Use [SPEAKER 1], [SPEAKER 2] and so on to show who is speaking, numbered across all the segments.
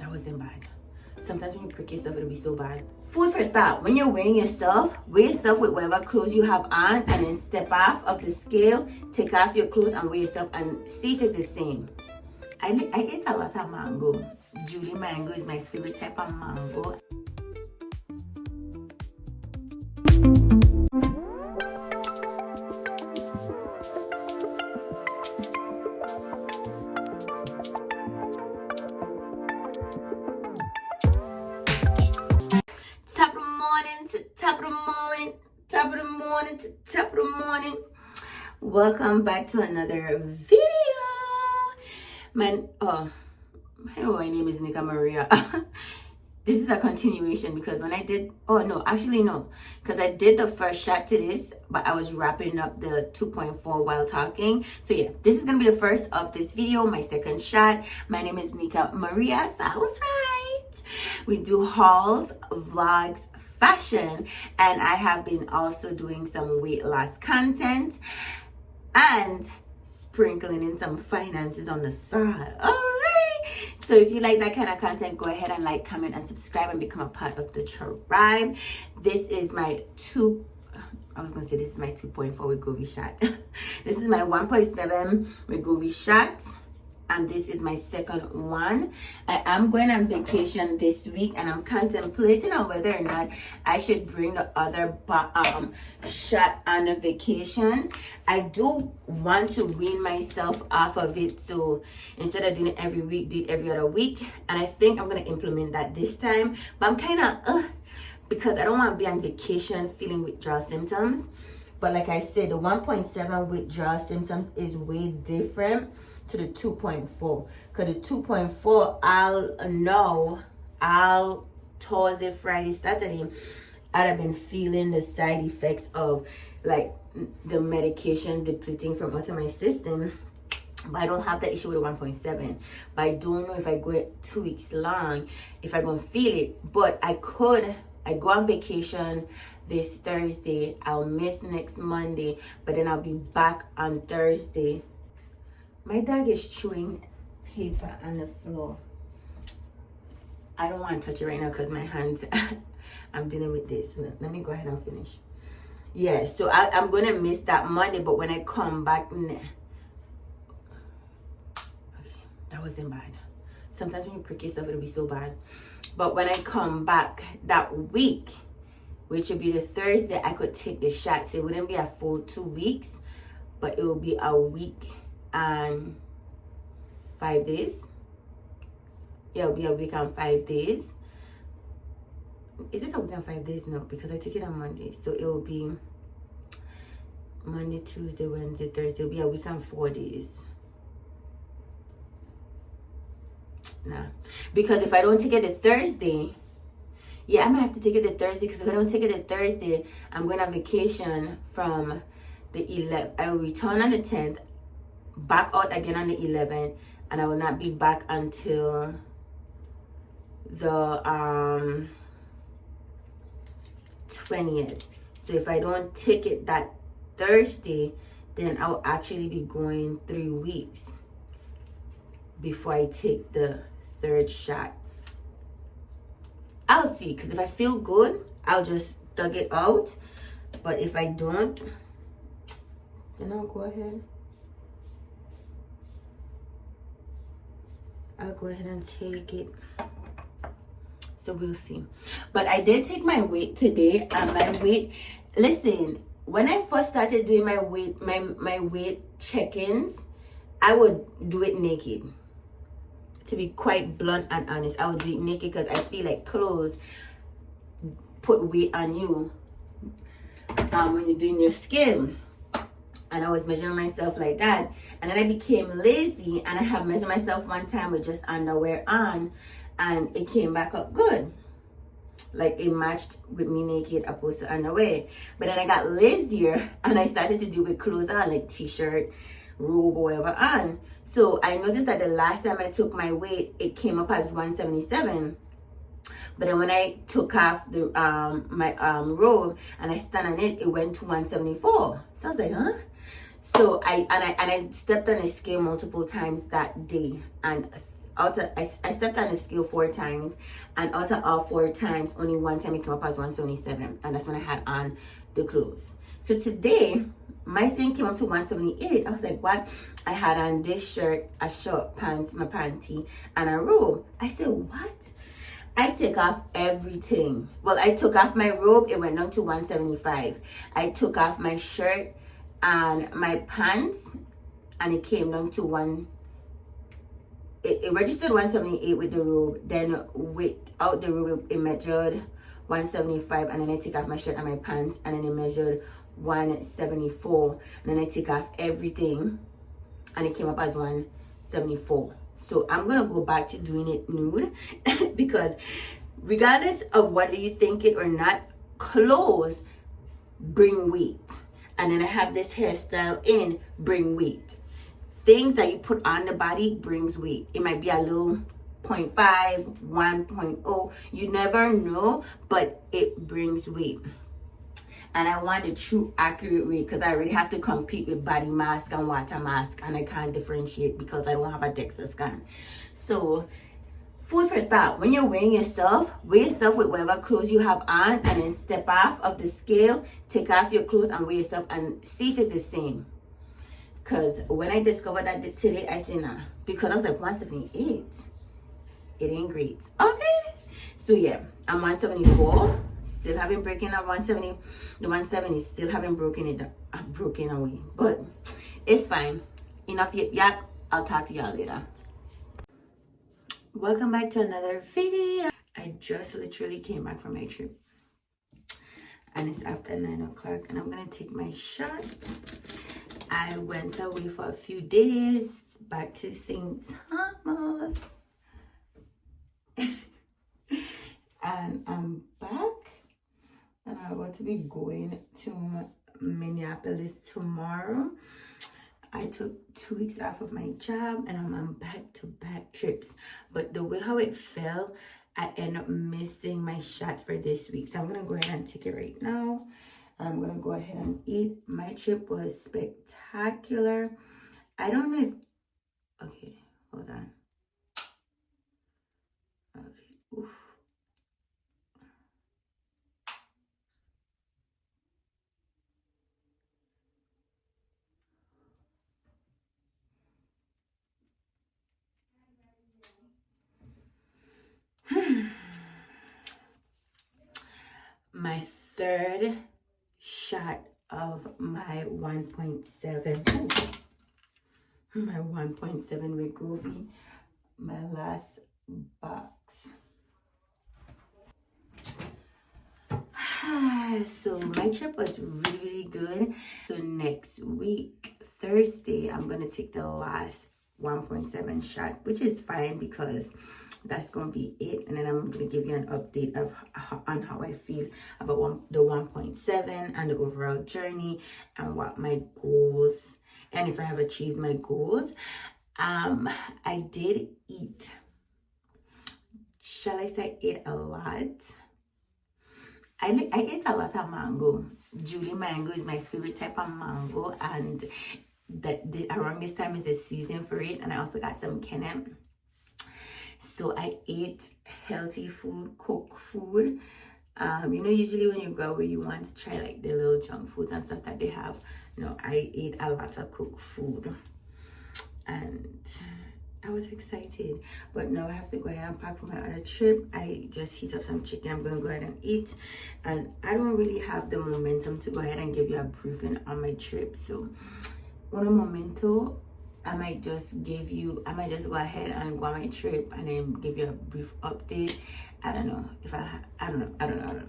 [SPEAKER 1] that wasn't bad. Sometimes when you prick yourself, it'll be so bad. Food for thought. When you're weighing yourself, weigh yourself with whatever clothes you have on, and then step off of the scale, take off your clothes and weigh yourself and see if it's the same. I eat a lot of mango. Julie mango is my favorite type of mango. Top of the morning to top of the morning, top of the morning to top of the morning. Welcome back to another video. Hello, my name is Nika Maria. This is a continuation because when I did, because I did the first shot to this, but I was wrapping up the 2.4 while talking. So yeah, this is gonna be the first of this video, my second shot. My name is Nika Maria, so I was right. We do hauls, vlogs, fashion, and I have been also doing some weight loss content and sprinkling in some finances on the side. All right. So if you like that kind of content, go ahead and like, comment, and subscribe and become a part of the tribe. This is my 2.4 Wegovy shot. This is my 1.7 Wegovy shot. And this is my second one. I am going on vacation this week, and I'm contemplating on whether or not I should bring the other shot on a vacation. I do want to wean myself off of it, so instead of doing it every week, do it every other week. And I think I'm going to implement that this time. But I'm kind of because I don't want to be on vacation feeling withdrawal symptoms. But like I said, the 1.7 withdrawal symptoms is way different to the 2.4, because the 2.4 I'll Thursday, Friday, Saturday, I'd have been feeling the side effects of like the medication depleting from out of my system. But I don't have that issue with the 1.7. But I don't know if I go 2 weeks long, if I'm gonna feel it. But I go on vacation this Thursday. I'll miss next Monday, but then I'll be back on Thursday. My dog is chewing paper on the floor. I don't want to touch it right now because my hands, I'm dealing with this. Let me go ahead and finish. Yeah, so I'm going to miss that Monday, but when I come back, okay, that wasn't bad. Sometimes when you prick yourself, it'll be so bad. But when I come back that week, which would be the Thursday, I could take the shot. So it wouldn't be a full 2 weeks, but it will be a week and 5 days. Yeah, it'll be a week and 5 days. Is it a week and 5 days? No, because I take it on Monday. So it will be Monday, Tuesday, Wednesday, Thursday. It'll be a week and 4 days. Nah, because if I don't take it the Thursday, yeah, I'm gonna have to take it the Thursday, because if I don't take it the Thursday, I'm going on vacation from the 11th. I will return on the 10th, back out again on the 11th, and I will not be back until the 20th. So if I don't take it that Thursday, then I'll actually be going 3 weeks before I take the third shot. I'll see, because if I feel good, I'll just thug it out. But if I don't, then I'll go ahead and take it. So we'll see. But I did take my weight today, and my weight, listen, when I first started doing my weight check-ins, I would do it naked. To be quite blunt and honest, I would do it naked because I feel like clothes put weight on you when you're doing your skin. And I was measuring myself like that, and then I became lazy, and I have measured myself one time with just underwear on, and it came back up good, like it matched with me naked opposed to underwear. But then I got lazier, and I started to do with clothes on, like t-shirt, robe, or whatever on. So I noticed that the last time I took my weight, it came up as 177. But then when I took off the my robe and I stand on it, it went to 174. So I was like, huh? So I stepped on a scale multiple times that day, and I stepped on the scale 4 times, and out of all 4 times, only one time it came up as 177, and that's when I had on the clothes. So today, my thing came up to 178. I was like, what? I had on this shirt, a short pants, my panty, and a robe. I said, what? I take off everything. Well, I took off my robe, it went down to 175. I took off my shirt and my pants, and it came down to it registered 178 with the robe. Then without the robe, it measured 175, and then I take off my shirt and my pants, and then it measured 174. And then I take off everything, and it came up as 174. So I'm gonna go back to doing it nude because regardless of whether you think it or not, clothes bring weight. And then I have this hairstyle in bring weight. Things that you put on the body brings weight. It might be a little 0.5, 1.0. You never know, but it brings weight. And I want the true accurate weight because I already have to compete with body mask and water mask, and I can't differentiate because I don't have a DEXA scan. So food for thought. When you're weighing yourself, weigh yourself with whatever clothes you have on, and then step off of the scale, take off your clothes and weigh yourself and see if it's the same. Because when I discovered that today, I said, nah. Because I was like, 178. It ain't great. Okay. So yeah, I'm 174. Still haven't broken at 170. The 170 still haven't broken away. But it's fine. Enough yap. I'll talk to y'all later. Welcome back to another video. I just literally came back from my trip. And it's after 9 o'clock. And I'm going to take my shot. I went away for a few days, back to St. Thomas, and I'm back, and I'm about to be going to Minneapolis tomorrow. I took 2 weeks off of my job, and I'm on back-to-back trips, but the way how it fell, I end up missing my shot for this week, so I'm gonna go ahead and take it right now. I'm gonna go ahead and eat. My trip was spectacular. I don't know if, okay, hold on. Okay, oof. My third shot of my 1.7. My 1.7 Wegovy, my last box. So my trip was really good. So next week, Thursday, I'm going to take the last 1.7 shot, which is fine because that's going to be it. And then I'm going to give you an update of on how I feel about the 1.7 and the overall journey and what my goals, and if I have achieved my goals. I did eat, shall I say, ate a lot. I ate a lot of mango. Julie mango is my favorite type of mango, and around this time is the season for it. And I also got some quinoa. So I ate healthy food, cooked food. Usually when you go where you want to try like the little junk foods and stuff that they have. No, I ate a lot of cooked food. And I was excited. But now I have to go ahead and pack for my other trip. I just heat up some chicken. I'm going to go ahead and eat. And I don't really have the momentum to go ahead and give you a briefing on my trip. So, un momento, I might just go ahead and go on my trip and then give you a brief update. I don't know. I don't know.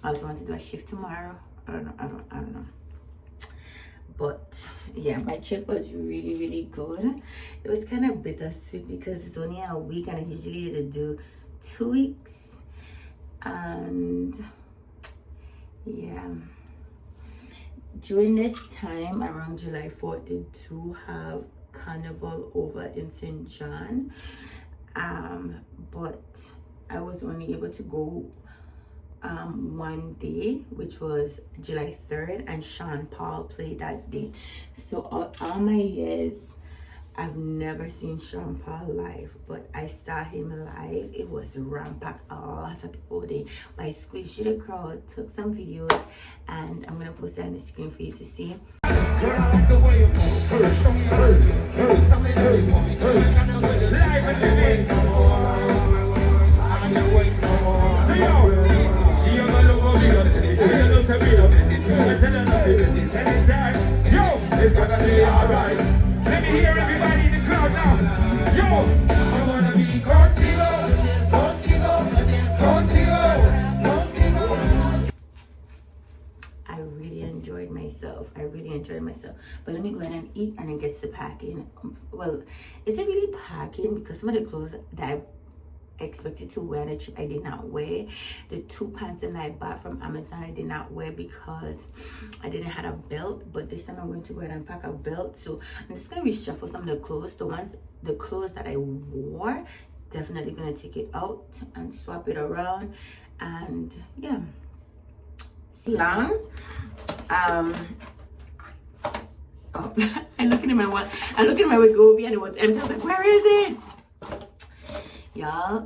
[SPEAKER 1] I also want to do a shift tomorrow. I don't know. But yeah, my trip was really, really good. It was kind of bittersweet because it's only a week and I usually do 2 weeks. And yeah, during this time around July 4th, they do have carnival over in St. John. But I was only able to go one day, which was July 3rd, and Sean Paul played that day. So all my years I've never seen Sean Paul live, but I saw him live. It was rampant. A lot of people there. My squeeze the crowd took some videos, and I'm gonna post it on the screen for you to see.
[SPEAKER 2] It's gonna be alright. Let me hear everybody in the crowd now. Yo, I wanna be contigo, contigo, contigo, contigo.
[SPEAKER 1] I really enjoyed myself. But let me go ahead and eat and then get to packing. Well, is it really packing? Because some of the clothes that I expected to wear on the trip I did not wear. The 2 pants that I bought from Amazon I did not wear because I didn't have a belt, but this time I'm going to go ahead and pack a belt. So I'm just going to reshuffle some of the clothes. The clothes that I wore, definitely going to take it out and swap it around. And yeah, see long. Oh, I'm looking at my Wegovy and it was empty. I was like, where is it? Y'all,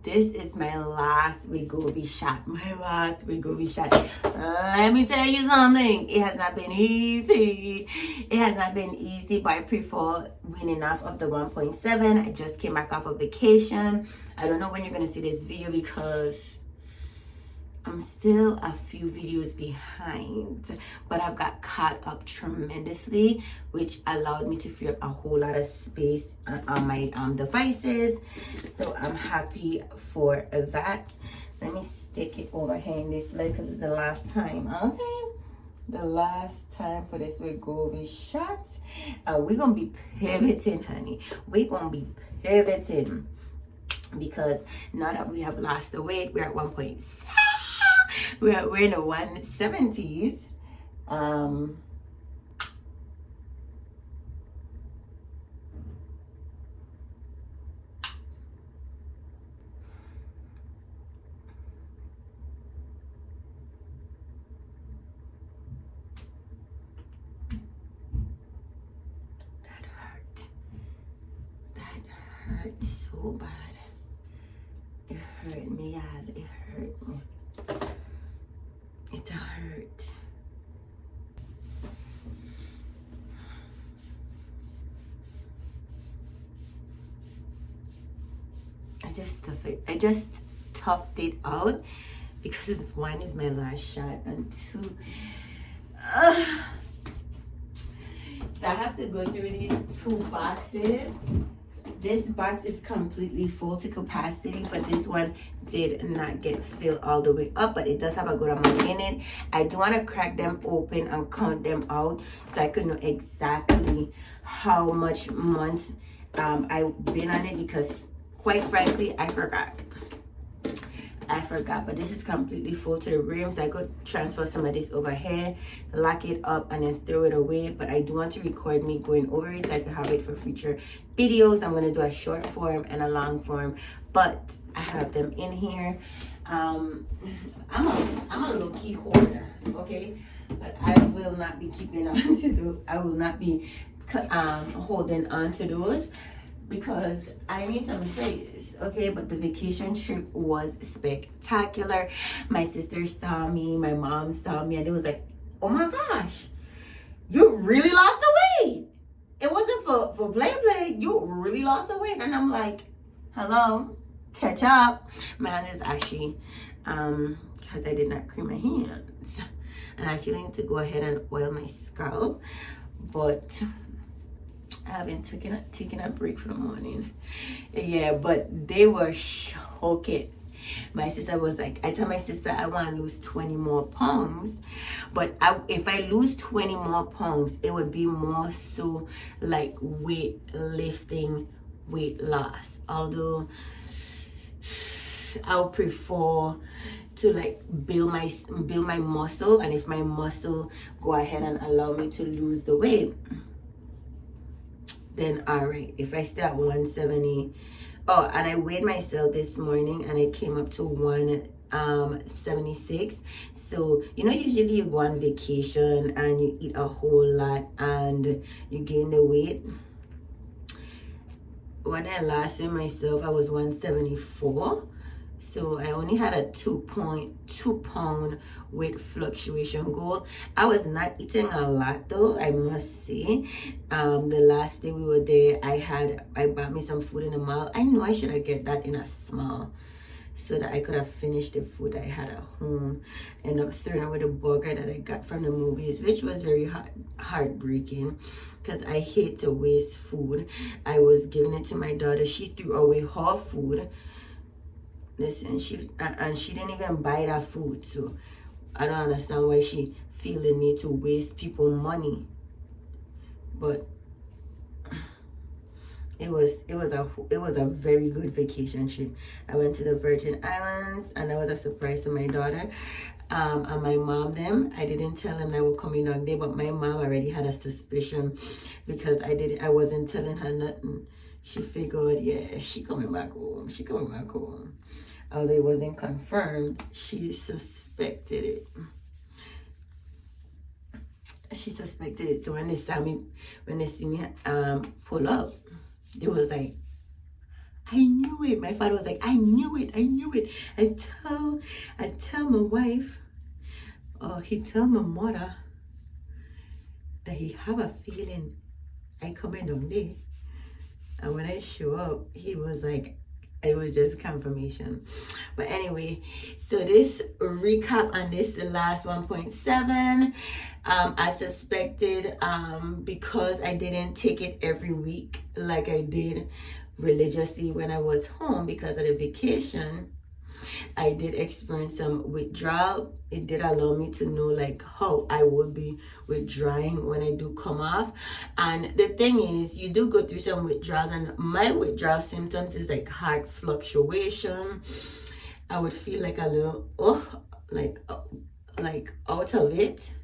[SPEAKER 1] this is my last Wegovy shot. Let me tell you something. It has not been easy. But I prefer winning off of the 1.7. I just came back off of vacation. I don't know when you're going to see this video because I'm still a few videos behind, but I've got caught up tremendously, which allowed me to free up a whole lot of space on my devices. So I'm happy for that. Let me stick it over here in this leg because it's the last time. Okay, the last time for this Wegovy shot. We're gonna be pivoting, honey. We're gonna be pivoting because now that we have lost the weight, we're at 1.7. We're in the 170s. That hurt so bad. It hurt me, y'all. It hurt me. It hurt. I just toughed it out because one is my last shot and two. So I have to go through these 2 boxes. This box is completely full to capacity, but this one did not get filled all the way up, but it does have a good amount in it. I do want to crack them open and count them out so I could know exactly how much months I've been on it, because quite frankly I forgot, but this is completely full to the rim, so I could transfer some of this over here, lock it up, and then throw it away. But I do want to record me going over it so I can have it for future videos. I'm going to do a short form and a long form, but I have them in here. I'm a low-key hoarder, okay, but I will not be keeping on to those. I will not be holding on to those because I need some space, okay? But the vacation trip was spectacular. My sister saw me, my mom saw me, and it was like, oh my gosh, you really lost the weight. It wasn't for play. You really lost the weight. And I'm like, hello, catch up. Man, is ashy because I did not cream my hands. And I actually need to go ahead and oil my scalp, but I haven't taken a break for the morning. Yeah, but they were shocking. My sister was like, I told my sister I want to lose 20 more pounds, but if I lose 20 more pounds, it would be more so like weight lifting, weight loss. Although I would prefer to like build my muscle, and if my muscle go ahead and allow me to lose the weight, then all right. If I stay at 170, oh, and I weighed myself this morning and I came up to 176. So usually you go on vacation and you eat a whole lot and you gain the weight. when I last weighed myself, I was 174. So I only had a 2.2 pound weight fluctuation goal. I was not eating a lot though, I must say. The last day we were there, I bought me some food in the mall. I know I should have get that in a small, so that I could have finished the food I had at home and not thrown away the burger that I got from the movies, which was very heartbreaking because I hate to waste food. I was giving it to my daughter. She threw away her food. Listen, she didn't even buy that food, so I don't understand why she feel the need to waste people money. But it was a very good vacation trip. I went to the Virgin Islands, and that was a surprise to my daughter. And my mom them. I didn't tell them that we're coming on there, but my mom already had a suspicion because I wasn't telling her nothing. She figured, yeah, she coming back home. She coming back home. Although it wasn't confirmed, she suspected it. She suspected it. So when they see me pull up, they was like, I knew it. My father was like, I knew it. I tell my wife, he tell my mother that he have a feeling I coming down there. And when I show up, he was like, it was just confirmation. But anyway, so this recap on this, the last 1.7, I suspected because I didn't take it every week like I did religiously when I was home because of the vacation, I did experience some withdrawal. It did allow me to know like how I would be withdrawing when I do come off. And the thing is, you do go through some withdrawals, and my withdrawal symptoms is like heart fluctuation. I would feel like a little like out of it.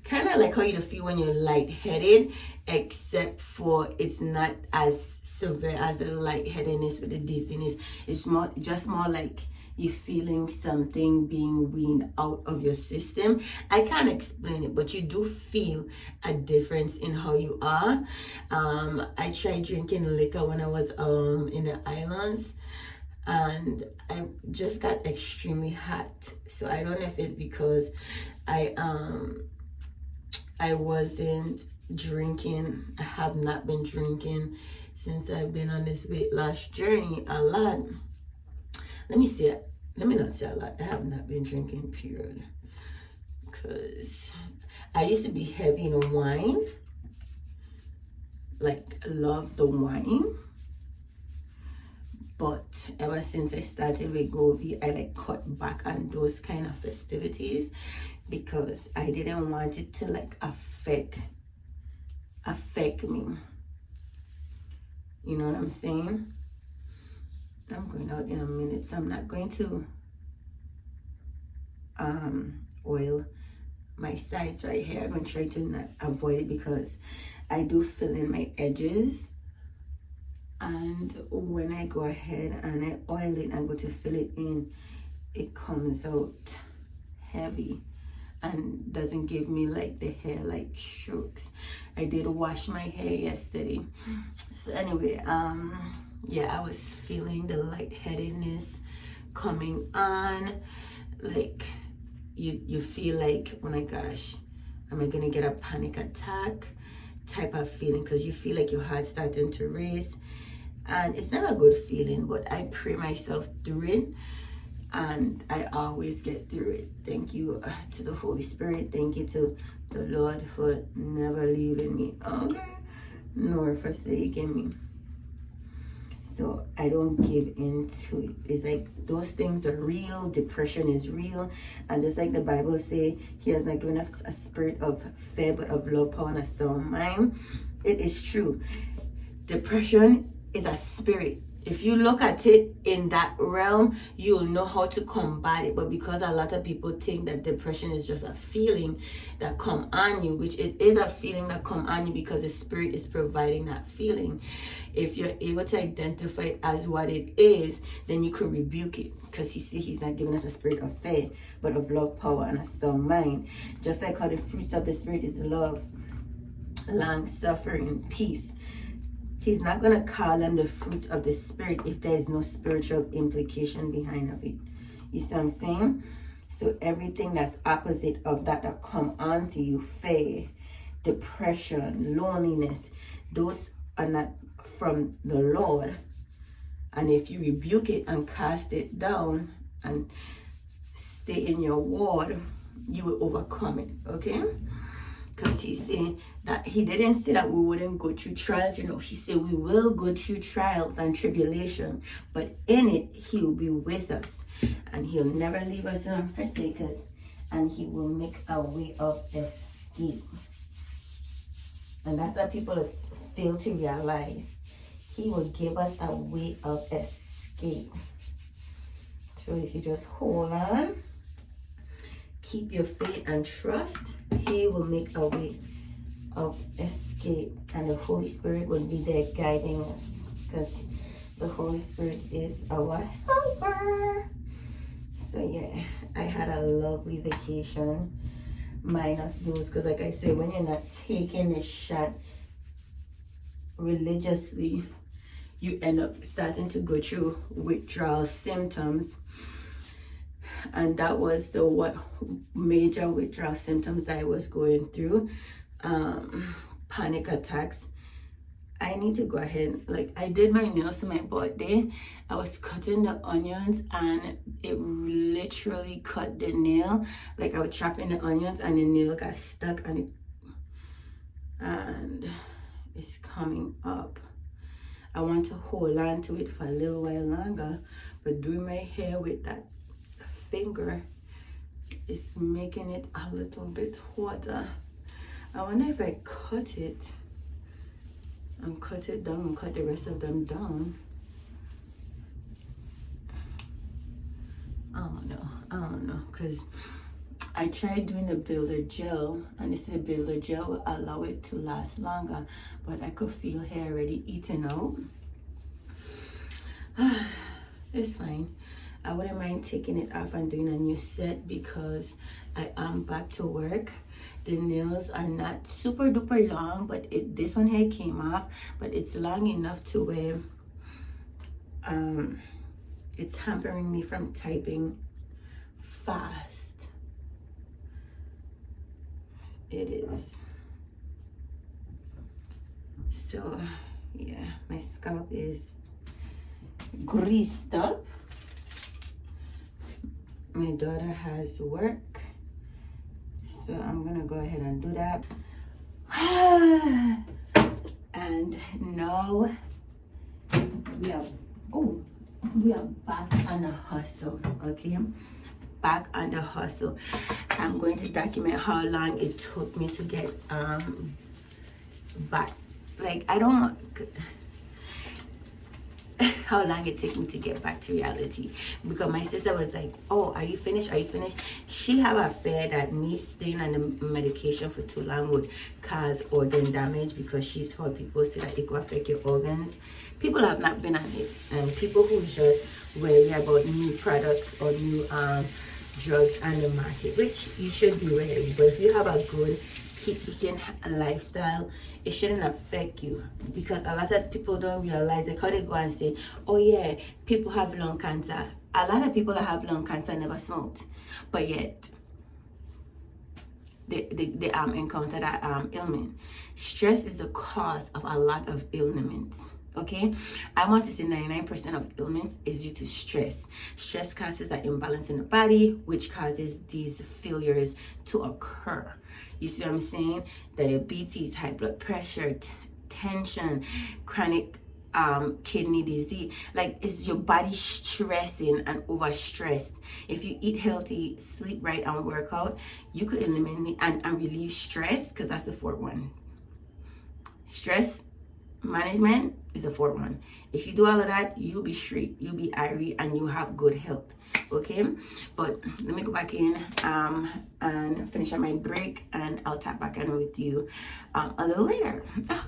[SPEAKER 1] Kind of like how you feel when you're lightheaded, except for it's not as severe as the lightheadedness with the dizziness. It's more like you feeling something being weaned out of your system. I can't explain it, but you do feel a difference in how you are. I tried drinking liquor when I was in the islands, and I just got extremely hot. So I don't know if it's because I wasn't drinking. I have not been drinking since I've been on this weight loss journey a lot. Let me not say a lot. I have not been drinking, period. Because I used to be heavy in wine. Like, love the wine. But ever since I started Wegovy, I like cut back on those kind of festivities because I didn't want it to like affect me. You know what I'm saying? I'm going out in a minute, so I'm not going to oil my sides right here. I'm going to try to not avoid it because I do fill in my edges. And when I go ahead and I oil it and go to fill it in, it comes out heavy and doesn't give me like the hair like strokes. I did wash my hair yesterday. So anyway, yeah, I was feeling the lightheadedness coming on. Like you feel like, oh my gosh, am I gonna get a panic attack type of feeling, because you feel like your heart's starting to race. And it's not a good feeling, but I pray myself through it, and I always get through it. Thank you to the Holy Spirit. Thank you to the Lord for never leaving me, okay, nor forsaking me. So I don't give in to it. It's like those things are real. Depression is real. And just like the Bible say, he has not given us a spirit of fear, but of love, power, and a sound mind. It is true. Depression is a spirit. If you look at it in that realm, you'll know how to combat it. But because a lot of people think that depression is just a feeling that come on you, which it is a feeling that come on you because the spirit is providing that feeling. If you're able to identify it as what it is, then you could rebuke it, because he's not giving us a spirit of fear, but of love, power, and a sound mind. Just like how the fruits of the spirit is love, long suffering, peace. He's not going to call them the fruits of the spirit if there is no spiritual implication behind of it. You see what I'm saying? So everything that's opposite of that come onto you, fear, depression, loneliness, those are not from the Lord. And if you rebuke it and cast it down and stay in your word, you will overcome it, okay? Because he's saying that he didn't say that we wouldn't go through trials, he said we will go through trials and tribulation, but in it he will be with us, and he'll never leave us nor forsake us, and he will make a way of escape. And that's what people fail to realize. He will give us a way of escape. So if you just hold on, keep your faith and trust, he will make a way of escape, and the Holy Spirit will be there guiding us, because the Holy Spirit is our helper. So yeah, I had a lovely vacation, minus those, because like I said, when you're not taking the shot religiously, you end up starting to go through withdrawal symptoms. And that was the major withdrawal symptoms I was going through. Panic attacks. I need to go ahead, like I did my nails for my birthday. I was cutting the onions and it literally cut the nail. Like I was chopping the onions and the nail got stuck and it's coming up. I want to hold on to it for a little while longer, but doing my hair with that finger is making it a little bit hotter. I wonder if I cut it and cut it down and cut the rest of them down. I don't know, because I tried doing the builder gel, and they said builder gel will allow it to last longer, but I could feel hair already eating out. It's fine. I wouldn't mind taking it off and doing a new set, because I am back to work. The nails are not super duper long, but this one here came off, but it's long enough to where it's hampering me from typing fast. It is. So yeah, my scalp is greased up. My daughter has work, so I'm gonna go ahead and do that. And now we are back on the hustle, okay? Back on the hustle. I'm going to document how long it took me to get back. Like, I don't how long it took me to get back to reality, because my sister was like, oh, are you finished? She have a fear that me staying on the medication for too long would cause organ damage, because she's heard people say that it could affect your organs. People have not been on it, and people who just worry about new products or new drugs on the market, which you should be wary. But if you have a good keep eating lifestyle, it shouldn't affect you, because a lot of people don't realize, like how they go and say, oh yeah, people have lung cancer. A lot of people that have lung cancer never smoked, but yet they encounter that ailment. Stress is the cause of a lot of ailments. Okay, I want to say 99% of ailments is due to stress. Stress causes an imbalance in the body, which causes these failures to occur. You see what I'm saying? Diabetes, high blood pressure, tension, chronic kidney disease. Like, it's your body stressing and overstressed. If you eat healthy, sleep right, and work out, you could eliminate and relieve stress, because that's the fourth one. Stress management is a fourth one. If you do all of that, you'll be straight, you'll be irie, and you have good health. Okay, but let me go back in and finish up my break, and I'll tap back in with you a little later. Okay.